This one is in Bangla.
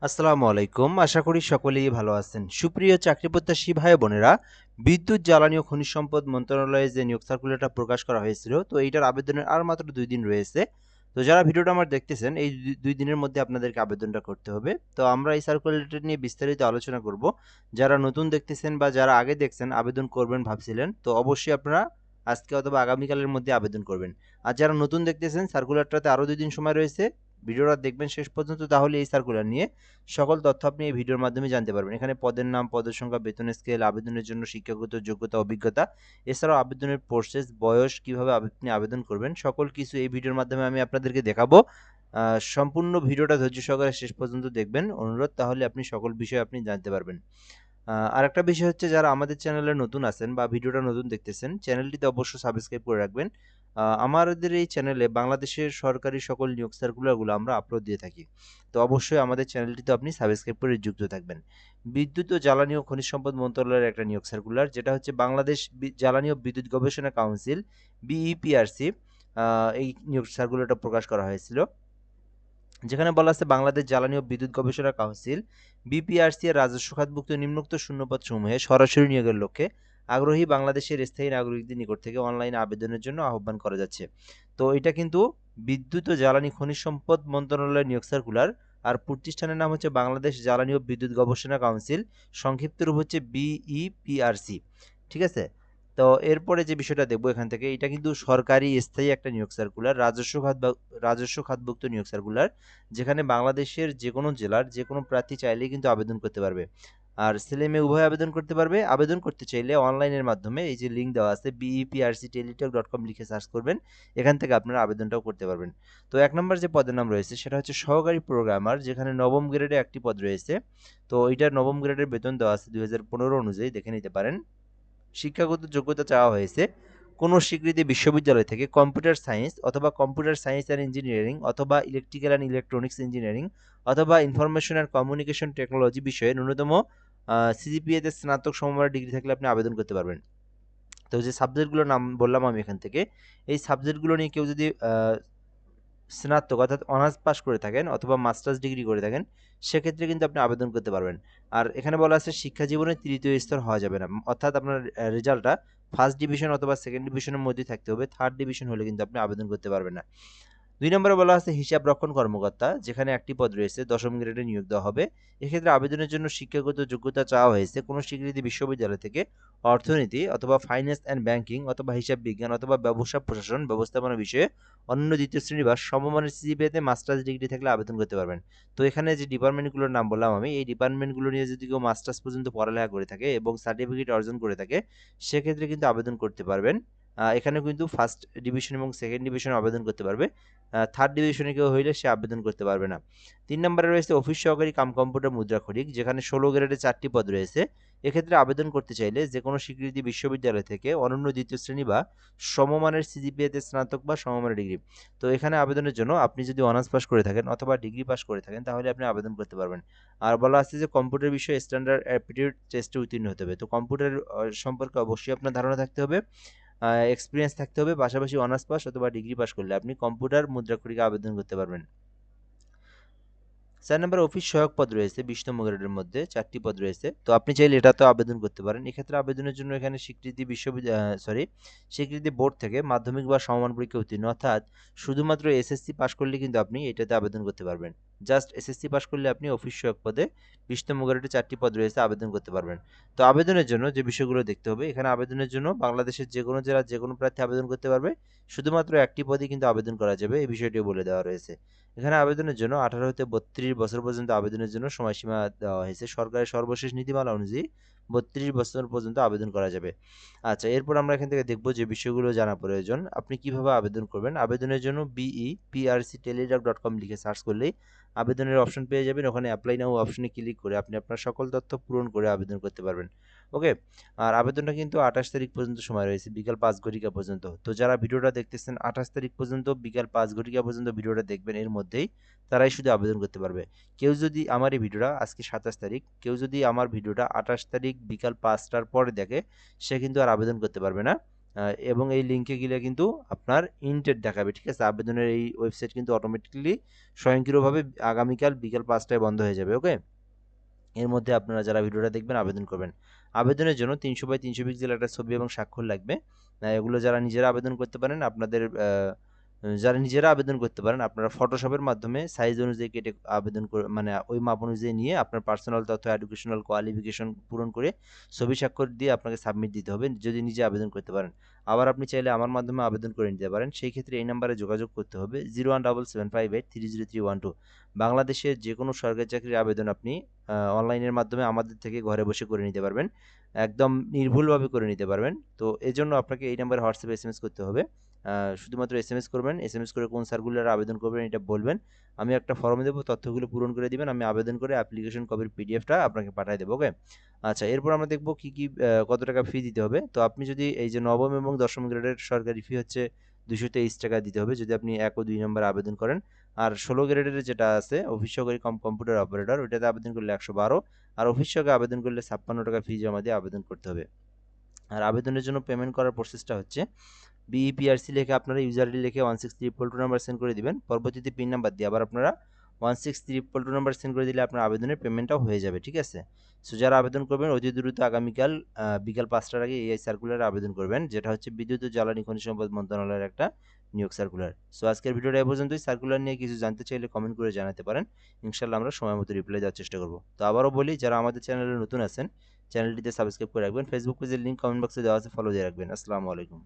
আসসালামু আলাইকুম। আশা করি সকলেই ভালো আছেন। সুপ্রিয় চাকরিপ্রত্যাশী ভাই বোনেরা, বিদ্যুৎ, জ্বালানি ও খনিজ সম্পদ মন্ত্রণালয়ে যে নিয়োগ সার্কুলারটা প্রকাশ করা হয়েছিল, তো এইটার আবেদনের আর মাত্র ২ দিন রয়েছে। তো যারা ভিডিওটা আমার দেখতেছেন, এই ২ দিনের মধ্যে আপনাদেরকে আবেদনটা করতে হবে। তো আমরা এই সার্কুলারটা নিয়ে বিস্তারিত আলোচনা করব। যারা নতুন দেখতেছেন বা যারা আগে দেখছেন আবেদন করবেন ভাবছিলেন, তো অবশ্যই আপনারা আজকে অথবা আগামীকালের মধ্যে আবেদন করবেন। আর যারা নতুন দেখতেছেন সার্কুলারটাতে আরও ২ দিন সময় রয়েছে। ভিডিওটা দেখবেন শেষ পর্যন্ত, তাহলে এই সার্কুলার নিয়ে সকল তথ্য আপনি এই ভিডিওর মাধ্যমে জানতে পারবেন। এখানে পদের নাম, পদের সংখ্যা, বেতন স্কেল, আবেদনের জন্য শিক্ষাগত যোগ্যতা, অভিজ্ঞতা, এছাড়াও আবেদনের প্রসেস, বয়স, কিভাবে আপনি আবেদন করবেন, সকল কিছু এই ভিডিওর মাধ্যমে আমি আপনাদেরকে দেখাবো। সম্পূর্ণ ভিডিওটা ধৈর্য সহকারে শেষ পর্যন্ত দেখবেন অনুরোধ, তাহলে আপনি সকল বিষয় আপনি জানতে পারবেন। আরেকটা বিষয় হচ্ছে, যারা আমাদের চ্যানেলে নতুন আছেন বা ভিডিওটা নতুন দেখতেছেন, চ্যানেলটিতে অবশ্যই সাবস্ক্রাইব করে রাখবেন। আমাদের এই চ্যানেলে বাংলাদেশের সরকারি সকল নিয়োগ সার্কুলারগুলো আমরা আপলোড দিয়ে থাকি। তো অবশ্যই আমাদের চ্যানেলটিতে আপনি সাবস্ক্রাইব করে যুক্ত থাকবেন। বিদ্যুৎ ও জ্বালানি ও খনিজ সম্পদ মন্ত্রণালয়ের একটা নিয়োগ সার্কুলার, যেটা হচ্ছে বাংলাদেশ জ্বালানি ও বিদ্যুৎ গবেষণা কাউন্সিল, বিইপিআরসি। এই নিয়োগ সার্কুলারটা প্রকাশ করা হয়েছিল, যেখানে বলা আছে বাংলাদেশ জ্বালানি ও বিদ্যুৎ গবেষণা কাউন্সিল বিপিআরসি এর রাজস্ব খাতভুক্ত নিম্নোক্ত শূন্যপদ সমূহে সরাসরি নিয়োগের লক্ষ্যে আগ্রহী বাংলাদেশের স্থায়ী নাগরিকদের নিকট থেকে অনলাইনে আবেদনের জন্য আহ্বান করা যাচ্ছে। তো এটা কিন্তু বিদ্যুৎ ও জ্বালানি খনিজ সম্পদ মন্ত্রণালয়ের নিয়োগ সার্কুলার। আর প্রতিষ্ঠানের নাম হচ্ছে বাংলাদেশ জ্বালানি ও বিদ্যুৎ গবেষণা কাউন্সিল, সংক্ষিপ্ত রূপ হচ্ছে বিইপিআরসি। ঠিক আছে। তো এরপরে যে বিষয়টা দেখবো এখান থেকে, এটা কিন্তু সরকারি স্থায়ী একটা নিয়োগ সার্কুলার, রাজস্ব খাতভুক্ত নিয়োগ সার্কুলার, যেখানে বাংলাদেশের যে কোনো জেলার যে কোনো প্রার্থী চাইলেই কিন্তু আবেদন করতে পারবে। আর ছেলে মেয়ে উভয় আবেদন করতে পারবে। আবেদন করতে চাইলে অনলাইনের মাধ্যমে এই যে লিঙ্ক দেওয়া আছে beprcteletalk.com লিখে সার্চ করবেন, এখান থেকে আপনারা আবেদনটাও করতে পারবেন। তো ১ নম্বর যে পদের নাম রয়েছে সেটা হচ্ছে সহকারী প্রোগ্রামার, যেখানে নবম গ্রেডে একটি পদ রয়েছে। তো এইটার নবম গ্রেডের বেতন দেওয়া আছে ২০১৫ অনুযায়ী, দেখে নিতে পারেন। শিক্ষাগত যোগ্যতা চাওয়া হয়েছে কোনো স্বীকৃতি বিশ্ববিদ্যালয় থেকে কম্পিউটার সায়েন্স অথবা কম্পিউটার সায়েন্স অ্যান্ড ইঞ্জিনিয়ারিং অথবা ইলেকট্রিক্যাল অ্যান্ড ইলেকট্রনিক্স ইঞ্জিনিয়ারিং অথবা ইনফরমেশন অ্যান্ড কমিউনিকেশন টেকনোলজি বিষয়ে ন্যূনতম সিজিপিএতে স্নাতক সমমানের ডিগ্রি থাকলে আপনি আবেদন করতে পারবেন। তো যে সাবজেক্টগুলোর নাম বললাম আমি এখান থেকে, এই সাবজেক্টগুলো নিয়ে কেউ যদি স্নাতক অর্থাৎ অনার্স পাস করে থাকেন অথবা মাস্টার্স ডিগ্রি করে থাকেন, সেক্ষেত্রে কিন্তু আপনি আবেদন করতে পারবেন। আর এখানে বলা আছে শিক্ষা জীবনের তৃতীয় স্তর হওয়া যাবে না, অর্থাৎ আপনার রেজাল্টটা ফার্স্ট ডিভিশন অথবা সেকেন্ড ডিভিশনের মধ্যেই থাকতে হবে। থার্ড ডিভিশন হলে কিন্তু আপনি আবেদন করতে পারবেন না। ২ নম্বরে বলা আছে হিসাব রক্ষণ কর্মকর্তা, যেখানে একটি পদ রয়েছে, দশম গ্রেডে নিয়োগ দেওয়া হবে। এক্ষেত্রে আবেদনের জন্য শিক্ষাগত যোগ্যতা চাওয়া হয়েছে কোনো স্বীকৃতি বিশ্ববিদ্যালয় থেকে অর্থনীতি অথবা ফাইন্যান্স অ্যান্ড ব্যাংকিং অথবা হিসাব বিজ্ঞান অথবা ব্যবসা প্রশাসন ব্যবস্থাপনা বিষয়ে অনন্য দ্বিতীয় শ্রেণী বা সমমানের সিজিপিএতে মাস্টার্স ডিগ্রি থাকলে আবেদন করতে পারবেন। তো এখানে যে ডিপার্টমেন্টগুলোর নাম বললাম আমি, এই ডিপার্টমেন্টগুলো নিয়ে যদি কেউ মাস্টার্স পর্যন্ত পড়ালেখা করে থাকে এবং সার্টিফিকেট অর্জন করে থাকে, সেক্ষেত্রে কিন্তু আবেদন করতে পারবেন। এখানে কিন্তু ফার্স্ট ডিভিশন এবং সেকেন্ড ডিভিশনে আবেদন করতে পারবে। থার্ড ডিভিশনে কেউ হইলে সে আবেদন করতে পারবে না। ৩ নম্বরে রয়েছে অফিস সহকারী কাম কম্পিউটার মুদ্রাক্ষরিক, যেখানে ১৬ গ্রেডে ৪টি পদ রয়েছে। এক্ষেত্রে আবেদন করতে চাইলে যে কোনো স্বীকৃতি বিশ্ববিদ্যালয় থেকে অনন্য দ্বিতীয় শ্রেণী বা সমমানের সিজিপিএতে স্নাতক বা সমমানের ডিগ্রি। তো এখানে আবেদনের জন্য আপনি যদি অনার্স পাস করে থাকেন অথবা ডিগ্রি পাস করে থাকেন, তাহলে আপনি আবেদন করতে পারবেন। আর বলা আছে যে কম্পিউটার বিষয়ে স্ট্যান্ডার্ড অ্যাপটিটিউড টেস্টে উত্তীর্ণ হতে হবে। তো কম্পিউটার সম্পর্কে অবশ্যই আপনার ধারণা থাকতে হবে, এক্সপিরিয়েন্স থাকতে হবে। পাশাপাশি অনার্স পাস অথবা ডিগ্রি পাস করলে আপনি কম্পিউটার মুদ্রাক্ষরিকে আবেদন করতে পারবেন। ৪ নম্বরে অফিস সহায়ক পদ রয়েছে ২০তম গ্রেডের মধ্যে ৪টি পদ রয়েছে। তো আপনি চাইলে এটাতেও আবেদন করতে পারেন। এক্ষেত্রে আবেদনের জন্য এখানে স্বীকৃতি বোর্ড থেকে মাধ্যমিক বা সমমান পরীক্ষায় উত্তীর্ণ, অর্থাৎ শুধুমাত্র এসএসসি পাস করলে কিন্তু আপনি এটাতে আবেদন করতে পারবেন। জাস্ট এসএসসি পাস করলে আপনি অফিস সহায়ক পদে ২০তম গ্রেডে ৪টি পদ রয়েছে, আবেদন করতে পারবেন। তো আবেদনের জন্য যে বিষয়গুলো দেখতে হবে, এখানে আবেদনের জন্য বাংলাদেশের যে কোনো জেলার যে কোনো প্রার্থী আবেদন করতে পারবে। শুধুমাত্র একটি পদই কিন্তু আবেদন করা যাবে, এই বিষয়টিও বলে দেওয়া রয়েছে। এখানে আবেদনের জন্য ১৮ হতে ৩২ বছর পর্যন্ত আবেদনের জন্য সময়সীমা দেওয়া হয়েছে। সরকারের সর্বশেষ নীতিমালা অনুযায়ী ৩২ বছর পর্যন্ত আবেদন করা যাবে। আচ্ছা, এরপর আমরা এখান থেকে দেখব যে বিষয়গুলো জানা প্রয়োজন। আপনি কিভাবে আবেদন করবেন? আবেদনের জন্য beprcteletalk.com লিখে সার্চ করলেই আবেদনের অপশন পেয়ে যাবেন। ওখানে অ্যাপ্লাই নাও অপশনে ক্লিক করে আপনি আপনার সকল তথ্য পূরণ করে আবেদন করতে পারবেন। ওকে? আর আবেদনটা কিন্তু ২৮ তারিখ পর্যন্ত সময় রয়েছে, বিকাল ৫ ঘটিকা পর্যন্ত। তো যারা ভিডিওটা দেখতেছেন ২৮ তারিখ পর্যন্ত বিকাল ৫ ঘটিকা পর্যন্ত ভিডিওটা দেখবেন, এর মধ্যেই তারাই শুধু আবেদন করতে পারবে। কেউ যদি আমার এই ভিডিওটা আজকে ২৭ তারিখ, কেউ যদি আমার ভিডিওটা ২৮ তারিখ বিকাল ৫টার পরে দেখে, সে কিন্তু আর আবেদন করতে পারবে না। এবং এই লিঙ্কে গেলে কিন্তু আপনার ইনটেট দেখাবে, ঠিক আছে? আবেদনের এই ওয়েবসাইট কিন্তু অটোমেটিক্যালি স্বয়ংক্রিয়ভাবে আগামীকাল বিকেল 5টায় বন্ধ হয়ে যাবে, ওকে? এর মধ্যে আপনারা যারা ভিডিওটা দেখবেন আবেদন করবেন। আবেদনের জন্য 300 বাই 300 পিক্সেল একটা ছবি এবং স্বাক্ষর লাগবে। এগুলো যারা নিজেরা আবেদন করতে পারেন আপনাদের যারা নিজেরা আবেদন করতে পারেন আপনারা ফটোশপের মাধ্যমে সাইজ অনুযায়ী কেটে আবেদন করে, মানে ওই মাপ অনুযায়ী নিয়ে আপনার পার্সোনাল তথ্য, এডুকেশনাল কোয়ালিফিকেশন পূরণ করে ছবি স্বাক্ষর দিয়ে আপনাকে সাবমিট দিতে হবে যদি নিজে আবেদন করতে পারেন। আবার আপনি চাইলে আমার মাধ্যমে আবেদন করে নিতে পারেন। সেই ক্ষেত্রে এই নাম্বারে যোগাযোগ করতে হবে 017758300312। বাংলাদেশের যে কোনো সরকারি চাকরির আবেদন আপনি অনলাইনের মাধ্যমে আমাদের থেকে ঘরে বসে করে নিতে পারবেন, একদম নির্ভুলভাবে করে নিতে পারবেন। তো এজন্য আপনাকে এই নাম্বারে হোয়াটসঅ্যাপে এসএমএস করতে হবে। শুধুমাত্র এসএমএস করবেন, এসএমএস করে কোন সার্কুলারে আবেদন করবেন এটা বলবেন। আমি একটা ফর্ম দেবো, তথ্যগুলো পূরণ করে দিবেন, আমি আবেদন করে অ্যাপ্লিকেশন কপির পিডিএফটা আপনাকে পাঠিয়ে দেবো, ওকে? আচ্ছা, এরপর আমরা দেখব কি কি কত টাকা ফি দিতে হবে। তো আপনি যদি এই যে নবম এবং দশম গ্রেডের সরকারি ফি হচ্ছে 223 টাকা দিতে হবে যদি আপনি 1 ও 2 নম্বরে আবেদন করেন। আর 16 গ্রেডের যেটা আছে অফিস সহকারী কম্পিউটার অপারেটর, ওইটাতে আবেদন করলে 112, আর অফিস সহকারী আবেদন করলে 56 টাকা ফি জমা দিয়ে আবেদন করতে হবে। আর আবেদনের জন্য পেমেন্ট করার প্রসেসটা হচ্ছে বিইপিআরসি লিখে আপনারা ইউজার আইডি লিখে 16322 নাম্বার সেন্ড করে দিবেন। পরবর্তীতে পিন নাম্বার দিয়ে আবার আপনারা 16322 নাম্বার সেন্ড করে দিলে আপনার আবেদনের পেমেন্টটাও হয়ে যাবে, ঠিক আছে? সো যারা আবেদন করবেন অতি দ্রুত আগামীকাল বিকাল 5টার আগে এই সার্কুলারে আবেদন করবেন, যেটা হচ্ছে বিদ্যুৎ ও জ্বালানি খনিজ সম্পদ মন্ত্রণালয়ের একটা নিয়োগ সার্কুলার। সো আজকের ভিডিওটা এ পর্যন্তই। সার্কুলার নিয়ে কিছু জানতে চাইলে কমেন্ট করে জানাতে পারেন, ইনশাল্লাহ আমরা সময় মতো রিপ্লাই দেওয়ার চেষ্টা করব। তো আবারও বলি, যারা আমাদের চ্যানেলে নতুন আছেন চ্যানেলটিতে সাবস্ক্রাইব করে রাখবেন, ফেসবুক পেজের লিঙ্ক কমেন্ট বক্সে দেওয়া আছে, ফলো দিয়ে রাখবেন। আসসালামু আলাইকুম।